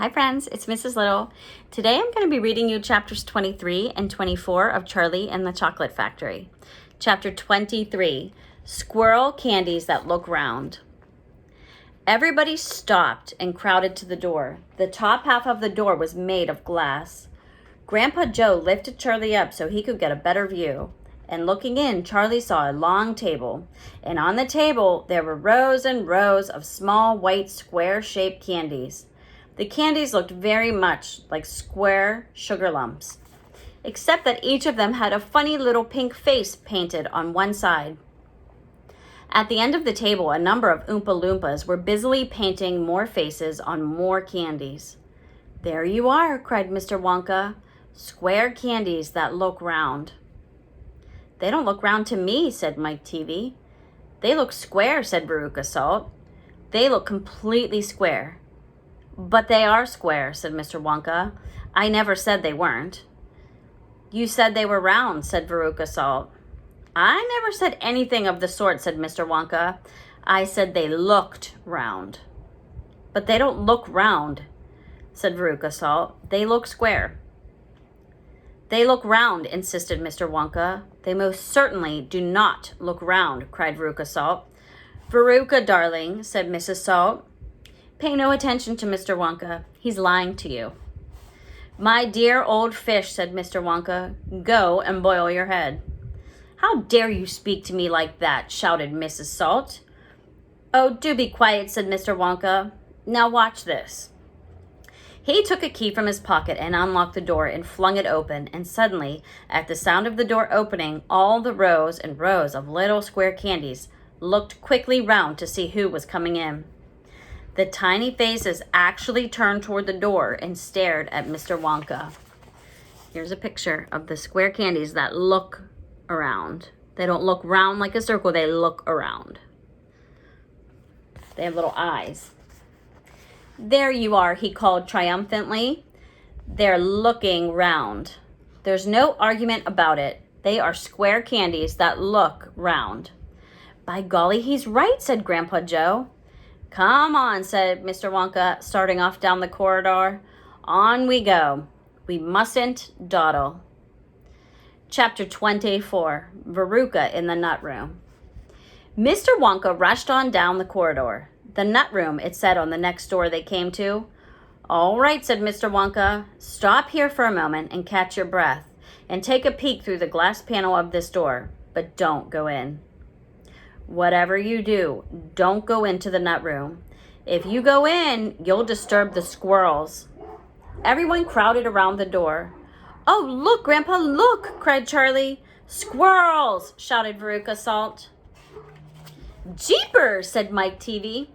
Hi friends, it's Mrs. Little. Today I'm going to be reading you chapters 23 and 24 of Charlie and the Chocolate Factory. Chapter 23, Squirrel Candies That Look Round. Everybody stopped and crowded to the door. The top half of the door was made of glass. Grandpa Joe lifted Charlie up so he could get a better view. And looking in, Charlie saw a long table. And on the table, there were rows and rows of small, white, square-shaped candies. The candies looked very much like square sugar lumps, except that each of them had a funny little pink face painted on one side. At the end of the table, a number of Oompa Loompas were busily painting more faces on more candies. "There you are," cried Mr. Wonka. "Square candies that look round." "They don't look round to me," said Mike Teavee. "They look square," said Veruca Salt. "They look completely square." "But they are square," said Mr. Wonka. "I never said they weren't." "You said they were round," said Veruca Salt. "I never said anything of the sort," said Mr. Wonka. "I said they looked round." "But they don't look round," said Veruca Salt. "They look square." "They look round," insisted Mr. Wonka. "They most certainly do not look round," cried Veruca Salt. "Veruca, darling," said Mrs. Salt, "pay no attention to Mr. Wonka. He's lying to you." "My dear old fish," said Mr. Wonka, "go and boil your head." "How dare you speak to me like that?" shouted Mrs. Salt. "Oh, do be quiet," said Mr. Wonka. "Now watch this." He took a key from his pocket and unlocked the door and flung it open, and suddenly, at the sound of the door opening, all the rows and rows of little square candies looked quickly round to see who was coming in. The tiny faces actually turned toward the door and stared at Mr. Wonka. Here's a picture of the square candies that look around. They don't look round like a circle, they look around. They have little eyes. "There you are," he called triumphantly. "They're looking round. There's no argument about it. They are square candies that look round." "By golly, he's right," said Grandpa Joe. "Come on," said Mr. Wonka, starting off down the corridor. "On we go. We mustn't dawdle." Chapter 24, Veruca in the Nut Room. Mr. Wonka rushed on down the corridor. "The nut room," it said on the next door they came to. "All right," said Mr. Wonka. "Stop here for a moment and catch your breath, and take a peek through the glass panel of this door, but don't go in. Whatever you do, don't go into the nut room. If you go in, you'll disturb the squirrels." Everyone crowded around the door. "Oh, look, Grandpa, look!" cried Charlie. "Squirrels!" shouted Veruca Salt. "Jeepers!" said Mike Teavee.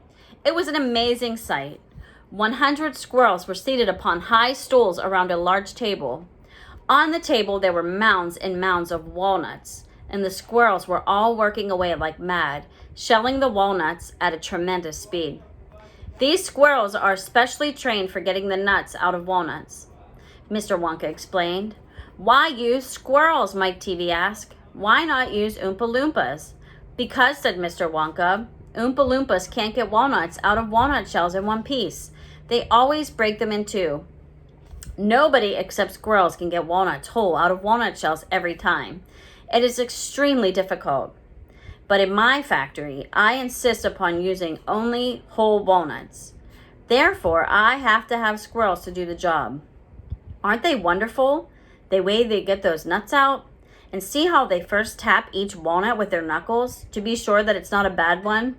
It was an amazing sight. 100 squirrels were seated upon high stools around a large table. On the table there were mounds and mounds of walnuts, and the squirrels were all working away like mad, shelling the walnuts at a tremendous speed. "These squirrels are specially trained for getting the nuts out of walnuts," Mr. Wonka explained. "Why use squirrels?" Mike Teavee asked. "Why not use Oompa Loompas?" "Because," said Mr. Wonka, "Oompa Loompas can't get walnuts out of walnut shells in one piece. They always break them in two. Nobody except squirrels can get walnuts whole out of walnut shells every time. It is extremely difficult. But in my factory, I insist upon using only whole walnuts. Therefore, I have to have squirrels to do the job. Aren't they wonderful? The way they get those nuts out? And see how they first tap each walnut with their knuckles to be sure that it's not a bad one?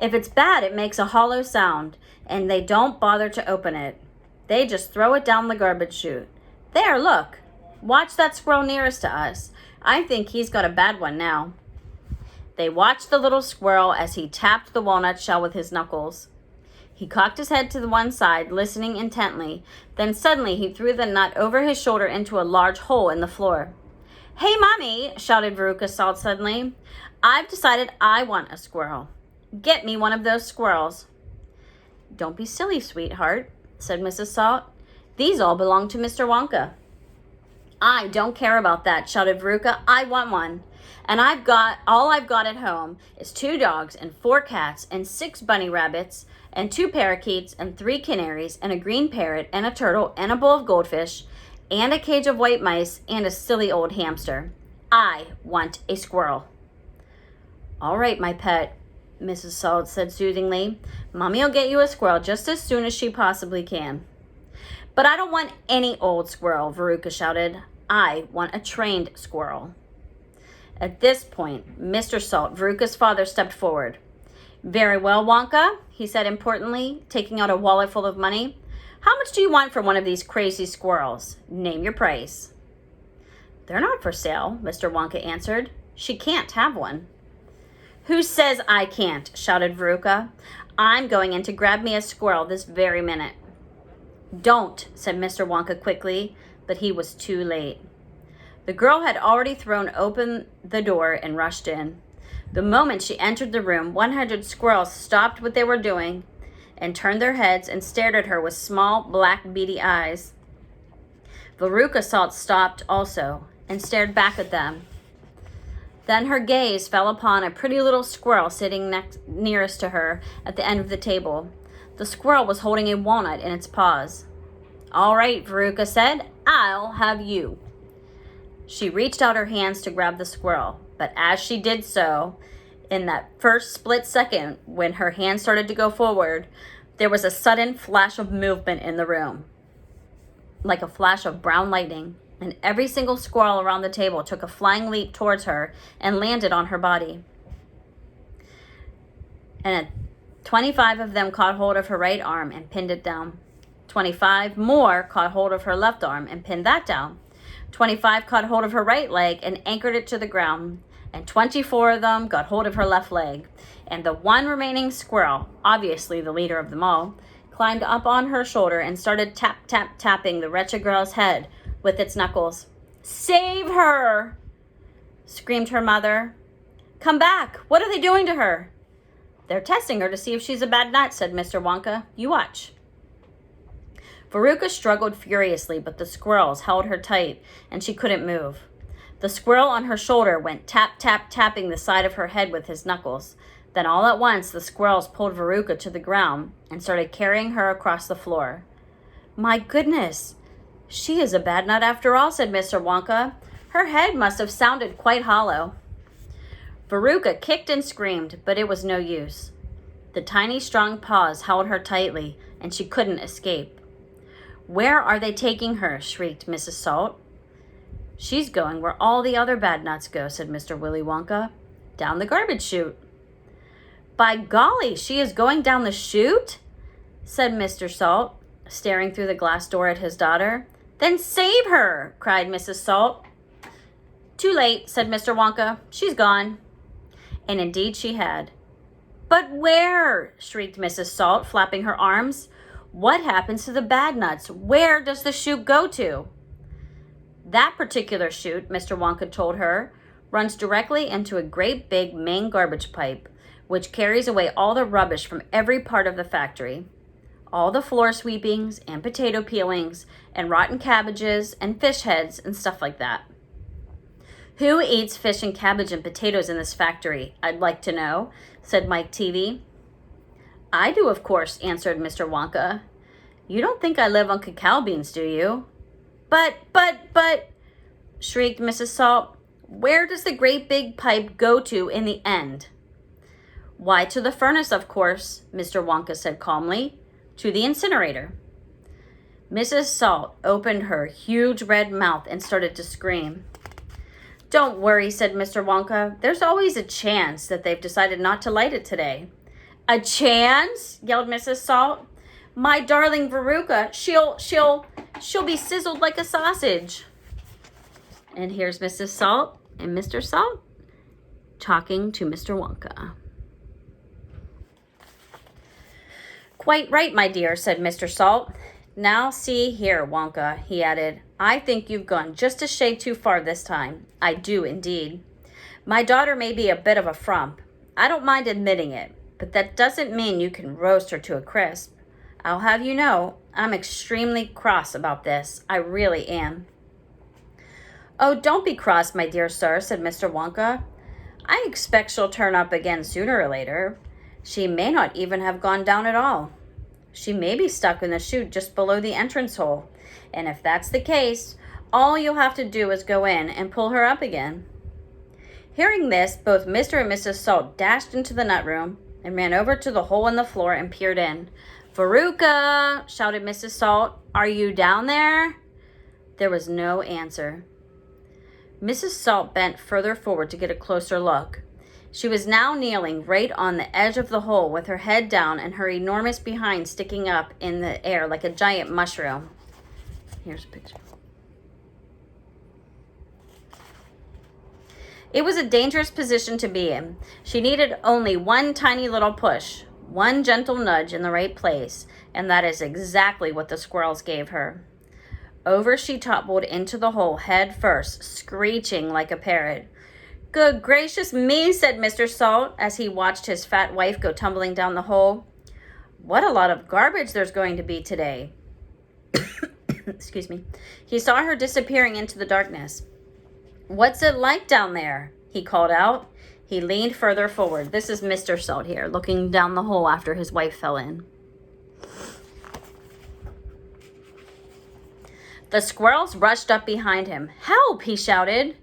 If it's bad, it makes a hollow sound, and they don't bother to open it. They just throw it down the garbage chute. There, look. Watch that squirrel nearest to us. I think he's got a bad one now." They watched the little squirrel as he tapped the walnut shell with his knuckles. He cocked his head to the one side, listening intently. Then suddenly he threw the nut over his shoulder into a large hole in the floor. "Hey, Mommy," shouted Veruca Salt suddenly. "I've decided I want a squirrel. Get me one of those squirrels." "Don't be silly, sweetheart," said Mrs. Salt. "These all belong to Mr. Wonka." "I don't care about that," shouted Veruca. "I want one. And all I've got at home is 2 dogs and 4 cats and 6 bunny rabbits and 2 parakeets, and 3 canaries, and a green parrot, and a turtle, and a bowl of goldfish, and a cage of white mice, and a silly old hamster. I want a squirrel." "All right, my pet," Mrs. Salt said soothingly. "Mommy'll get you a squirrel just as soon as she possibly can." "But I don't want any old squirrel," Veruca shouted. "I want a trained squirrel." At this point, Mr. Salt, Veruca's father, stepped forward. "Very well, Wonka," he said importantly, taking out a wallet full of money. "How much do you want for one of these crazy squirrels? Name your price." "They're not for sale," Mr. Wonka answered. "She can't have one." "Who says I can't?" shouted Veruca. "I'm going in to grab me a squirrel this very minute." "Don't," said Mr. Wonka quickly, but he was too late. The girl had already thrown open the door and rushed in. The moment she entered the room, 100 squirrels stopped what they were doing and turned their heads and stared at her with small, black, beady eyes. Veruca Salt stopped also and stared back at them. Then her gaze fell upon a pretty little squirrel sitting nearest to her at the end of the table. The squirrel was holding a walnut in its paws. "All right," Veruca said, "I'll have you." She reached out her hands to grab the squirrel, but as she did so, in that first split second when her hand started to go forward, there was a sudden flash of movement in the room, like a flash of brown lightning, and every single squirrel around the table took a flying leap towards her and landed on her body. And 25 of them caught hold of her right arm and pinned it down. 25 more caught hold of her left arm and pinned that down. 25 caught hold of her right leg and anchored it to the ground. And 24 of them got hold of her left leg. And the one remaining squirrel, obviously the leader of them all, climbed up on her shoulder and started tapping the wretched girl's head with its knuckles. "Save her!" screamed her mother. "Come back! What are they doing to her?" "They're testing her to see if she's a bad nut," said Mr. Wonka. "You watch." Veruca struggled furiously, but the squirrels held her tight, and she couldn't move. The squirrel on her shoulder went tapping the side of her head with his knuckles. Then all at once, the squirrels pulled Veruca to the ground and started carrying her across the floor. "My goodness, she is a bad nut after all," said Mr. Wonka. "Her head must have sounded quite hollow." Veruca kicked and screamed, but it was no use. The tiny, strong paws held her tightly, and she couldn't escape. "Where are they taking her?" shrieked Mrs. Salt. "She's going where all the other bad nuts go," said Mr. Willy Wonka. "Down the garbage chute." "By golly, she is going down the chute?" said Mr. Salt, staring through the glass door at his daughter. "Then save her!" cried Mrs. Salt. "Too late," said Mr. Wonka. "She's gone." And indeed she had. "But where?" shrieked Mrs. Salt, flapping her arms. "What happens to the bad nuts? Where does the chute go to?" "That particular chute," Mr. Wonka told her, "runs directly into a great big main garbage pipe, which carries away all the rubbish from every part of the factory. All the floor sweepings and potato peelings and rotten cabbages and fish heads and stuff like that." "Who eats fish and cabbage and potatoes in this factory, I'd like to know," said Mike Teavee. "I do, of course," answered Mr. Wonka. "You don't think I live on cacao beans, do you?" But, shrieked Mrs. Salt, "where does the great big pipe go to in the end?" "Why, to the furnace, of course," Mr. Wonka said calmly. "To the incinerator." Mrs. Salt opened her huge red mouth and started to scream. "Don't worry," said Mr. Wonka. "There's always a chance that they've decided not to light it today." "A chance?" yelled Mrs. Salt. "My darling Veruca, she'll be sizzled like a sausage." And here's Mrs. Salt and Mr. Salt talking to Mr. Wonka. "Quite right, my dear," said Mr. Salt. "Now see here, Wonka," he added. "I think you've gone just a shade too far this time. I do indeed. My daughter may be a bit of a frump. I don't mind admitting it, but that doesn't mean you can roast her to a crisp. I'll have you know, I'm extremely cross about this. I really am." "Oh, don't be cross, my dear sir," said Mr. Wonka. "I expect she'll turn up again sooner or later. She may not even have gone down at all. She may be stuck in the chute just below the entrance hole. And if that's the case, all you'll have to do is go in and pull her up again. Hearing this, both Mr. and Mrs. Salt dashed into the nut room and ran over to the hole in the floor and peered in. "Veruca!" shouted Mrs. Salt. "Are you down there?" There was no answer. Mrs. Salt bent further forward to get a closer look. She was now kneeling right on the edge of the hole with her head down and her enormous behind sticking up in the air like a giant mushroom. Here's a picture. It was a dangerous position to be in. She needed only one tiny little push, one gentle nudge in the right place, and that is exactly what the squirrels gave her. Over she toppled into the hole head first, screeching like a parrot. "Good gracious me," said Mr. Salt as he watched his fat wife go tumbling down the hole. "What a lot of garbage there's going to be today." Excuse me. He saw her disappearing into the darkness. "What's it like down there?" he called out. He leaned further forward. This is Mr. Salt here, looking down the hole after his wife fell in. The squirrels rushed up behind him. "Help!" he shouted.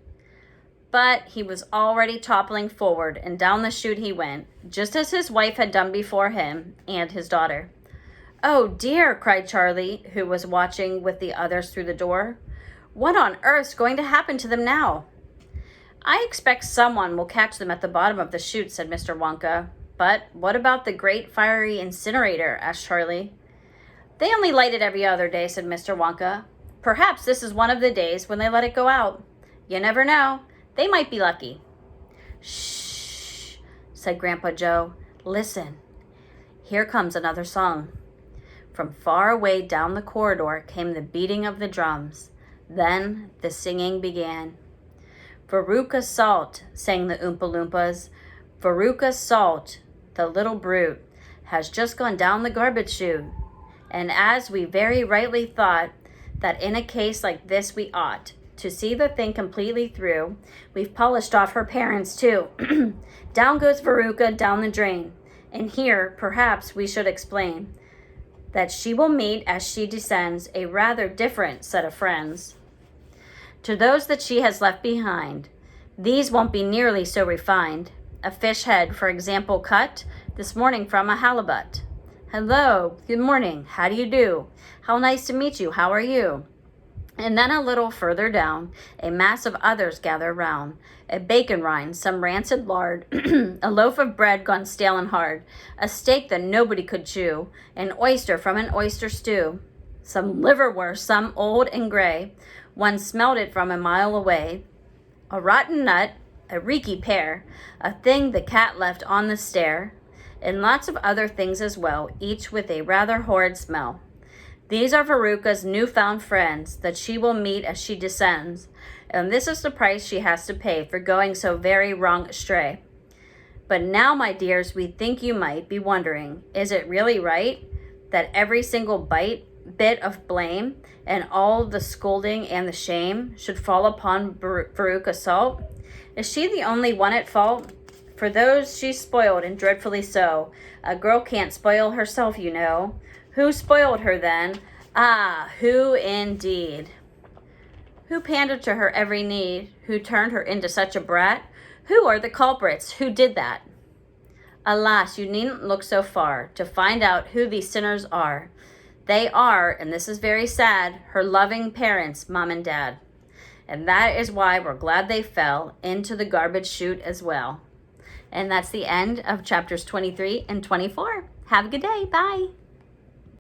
But he was already toppling forward, and down the chute he went, just as his wife had done before him and his daughter. "Oh dear," cried Charlie, who was watching with the others through the door. "What on earth's going to happen to them now?" "I expect someone will catch them at the bottom of the chute," said Mr. Wonka. "But what about the great fiery incinerator?" asked Charlie. "They only light it every other day," said Mr. Wonka. "Perhaps this is one of the days when they let it go out. You never know. They might be lucky." "Shh," said Grandpa Joe. "Listen. Here comes another song." From far away down the corridor came the beating of the drums. Then the singing began. "Veruca Salt," sang the Oompa Loompas. "Veruca Salt, the little brute, has just gone down the garbage chute. And as we very rightly thought that in a case like this we ought to see the thing completely through, we've polished off her parents too. Down goes Veruca down the drain. And here, perhaps, we should explain that she will meet, as she descends, a rather different set of friends. To those that she has left behind, these won't be nearly so refined. A fish head, for example, cut this morning from a halibut. Hello, good morning, how do you do? How nice to meet you, how are you? And then a little further down, a mass of others gather round. A bacon rind, some rancid lard, a loaf of bread gone stale and hard, a steak that nobody could chew, an oyster from an oyster stew, some liverwurst, some old and gray, one smelled it from a mile away, a rotten nut, a reeky pear, a thing the cat left on the stair, and lots of other things as well, each with a rather horrid smell. These are Veruca's newfound friends that she will meet as she descends, and this is the price she has to pay for going so very wrong astray. But now, my dears, we think you might be wondering, is it really right that every single bit of blame and all the scolding and the shame should fall upon Veruca Salt? Is she the only one at fault? For those she's spoiled, and dreadfully so. A girl can't spoil herself, you know. Who spoiled her then? Ah, who indeed? Who pandered to her every need? Who turned her into such a brat? Who are the culprits? Who did that? Alas, you needn't look so far to find out who these sinners are. They are, and this is very sad, her loving parents, Mom and Dad. And that is why we're glad they fell into the garbage chute as well. And that's the end of chapters 23 and 24. Have a good day. Bye.